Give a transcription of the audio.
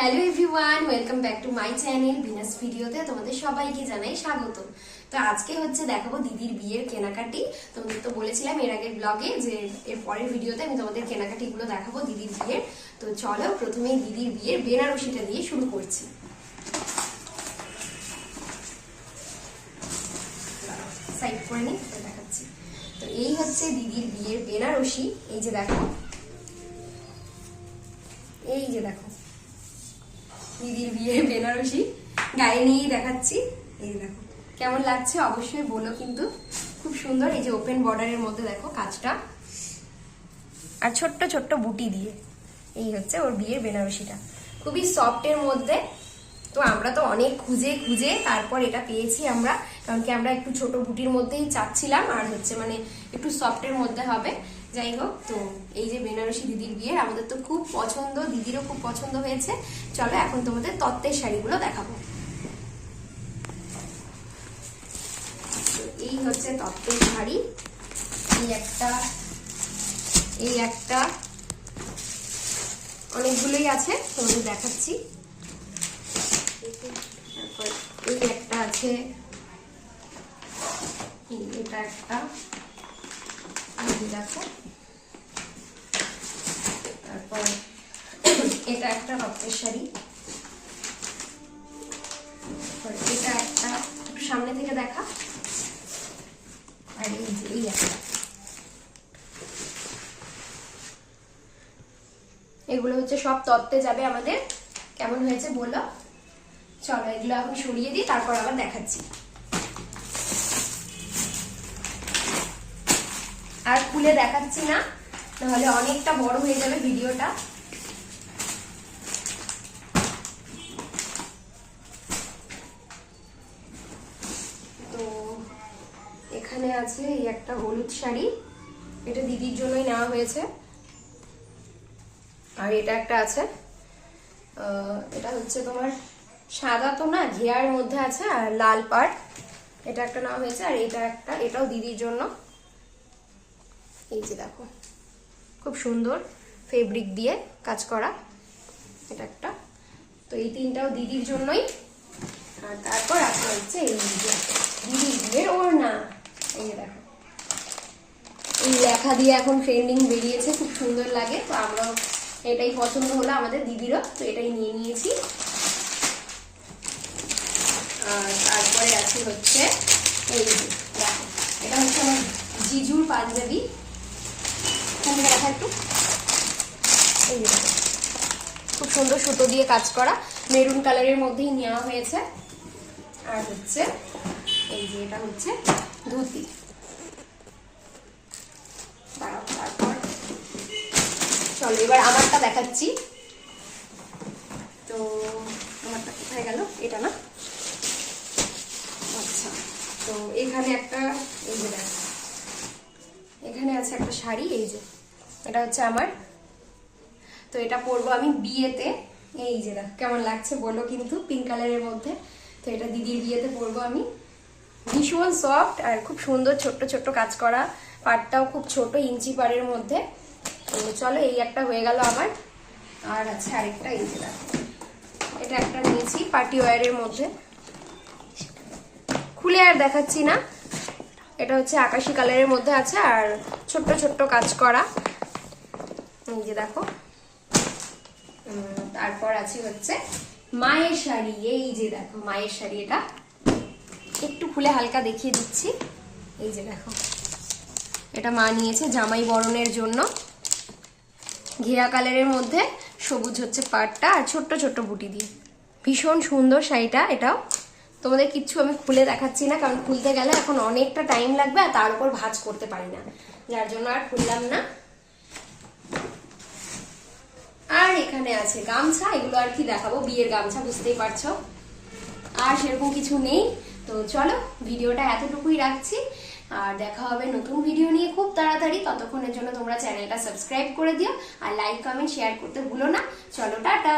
Hello everyone, welcome back to my channel Venus ভিডিওতে তোমাদের সবাইকে জানাই স্বাগত। তো আজকে হচ্ছে দেখাবো দিদির বিয়ের কেনাকাটি। তোমাদের তো বলেছিলাম এর আগের ব্লগে যে এর পরের ভিডিওতে আমি তোমাদের কেনাকাটিগুলো দেখাবো দিদির বিয়ের। তো চলো প্রথমেই দিদির বিয়ের বেনারসিটা দিয়ে শুরু করছি। সাইড করে নিই, দেখাচ্ছি। তো এই হচ্ছে দিদির বিয়ের বেনারসি। এই যে দেখো, এই যে দেখো দিদির বিয়ের বেনারসি গায়ে নিয়েই দেখাচ্ছি। এই দেখো কেমন লাগছে অবশ্যই বলো কিন্তু, খুব সুন্দর। এই যে ওপেন বর্ডারের মধ্যে দেখো কাজটা, আর ছোট্ট ছোট্ট বুটি দিয়ে। এই হচ্ছে ওর বিয়ের বেনারসিটা, খুবই সফটের মধ্যে। তো আমরা তো অনেক খুঁজে খুঁজে তারপর এটা পেয়েছি আমরা, কারণ কি আমরা একটু ছোট বুটির মধ্যেই চাচ্ছিলাম, আর হচ্ছে মানে একটু সফটের মধ্যে হবে। যাই হোক, তো এই যে বেনারসি দিদির বিয়ে আমাদের তো খুব পছন্দ, দিদিরও খুব পছন্দ হয়েছে। চলো এখন তোমাদের তত্ত্বের শাড়িগুলো দেখাবো। এই হচ্ছে তত্ত্বের শাড়ি, এই একটা অনেকগুলোই আছে, তোমাদের দেখাচ্ছি। তারপর এই একটা আছে, এটা একটা দেখো। তারপর এটা একটা রক্তের শাড়ি, এটা একটা সামনে থেকে দেখা, আর এই একটা। এগুলো হচ্ছে সব তত্ত্বে যাবে আমাদের। কেমন হয়েছে বলো? চলো এগুলো এখন সরিয়ে দিই, তারপর আবার দেখাচ্ছি। আর খুলে দেখাচ্ছি না, নাহলে অনেকটা বড় হয়ে যাবে ভিডিওটা। তো এখানে আছে এই একটা হলুদ শাড়ি, এটা দিদির জন্যই নেওয়া হয়েছে। আর এটা একটা আছে, এটা হচ্ছে তোমার সাদা তো না, ঘেয়ার মধ্যে আছে আর লাল পাড়, এটা একটা নেওয়া হয়েছে। আর এটা একটা, এটাও দিদির জন্য। এই যে দেখো খুব সুন্দর ফেব্রিক দিয়ে কাজ করা, এটা একটা। তো এই তিনটাও দিদির জন্যই। আর তারপর আপনার হচ্ছে এই দিদির বিয়ের ওড়না। এই যে দেখো, এই লেখা দিয়ে এখন ট্রেন্ডিং বেরিয়েছে, খুব সুন্দর লাগে। তো আমরাও এটাই পছন্দ হলো আমাদের দিদিরও, তো এটাই নিয়ে নিয়েছি। আর তারপরে আছে হচ্ছে এই দেখো, এটা হচ্ছে আমার জিজুর পাঞ্জাবি। দেখা একটু, এই দেখো খুব সুন্দর সুতো দিয়ে কাজ করা, মেরুন কালারের মধ্যেই নেওয়া হয়েছে। আর হচ্ছে এই যে এটা হচ্ছে ধুতি। তারপর চলো এবার আমারটা দেখাচ্ছি। তো আমারটা কোথায় গেল? এটা না, আচ্ছা। তো এখানে একটা, এই যে দেখো এখানে আছে একটা শাড়ি, এই যে এটা হচ্ছে আমার। তো এটা পরবো আমি বিয়েতে। এই যে দেখো কেমন লাগছে বলো কিন্তু, পিঙ্ক কালারের মধ্যে। তো এটা দিদির বিয়েতে পরবো আমি। ভীষণ সফট আর খুব সুন্দর ছোট্ট ছোট্ট কাজ করা, পাড়টাও খুব ছোট, ইঞ্চি পাড়ের মধ্যে। তো চলো এই একটা হয়ে গেল আমার। আর আছে আরেকটা, এই যে দেখো এটা একটা নিয়েছি পার্টি ওয়্যারের মধ্যে, খুলে আর দেখাচ্ছি না। এটা হচ্ছে আকাশি কালারের মধ্যে আছে আর ছোট্ট ছোট্ট কাজ করা, এই যে দেখো। তারপর আছে হচ্ছে মায়ের শাড়ি। এই যে দেখো মায়ের শাড়ি, এটা একটু খুলে হালকা দেখিয়ে দিচ্ছি। এই যে দেখো এটা মা নিয়েছে জামাই বরণের জন্য, ঘেরা কালারের মধ্যে, সবুজ হচ্ছে পাড়টা আর ছোট্ট ছোট্ট বুটি দিয়ে। ভীষণ সুন্দর শাড়িটা। এটাও তোমাদের কিচ্ছু আমি খুলে দেখাচ্ছি না, কারণ খুলতে গেলে এখন অনেকটা টাইম লাগবে, আর তার উপর ভাঁজ করতে পারি না, যার জন্য আর খুললাম না। আর এখানে আছে গামছা, এগুলো আর কি দেখাবো, বিয়ের গামছা বুঝতেই পারছো। আর সেরকম কিছু নেই। তো চলো ভিডিওটা এতটুকুই রাখছি, আর দেখা হবে নতুন ভিডিও নিয়ে খুব তাড়াতাড়ি। ততক্ষণের জন্য তোমরা চ্যানেলটা সাবস্ক্রাইব করে দিও, আর লাইক কমেন্ট শেয়ার করতে ভুলো না। চলো টাটা।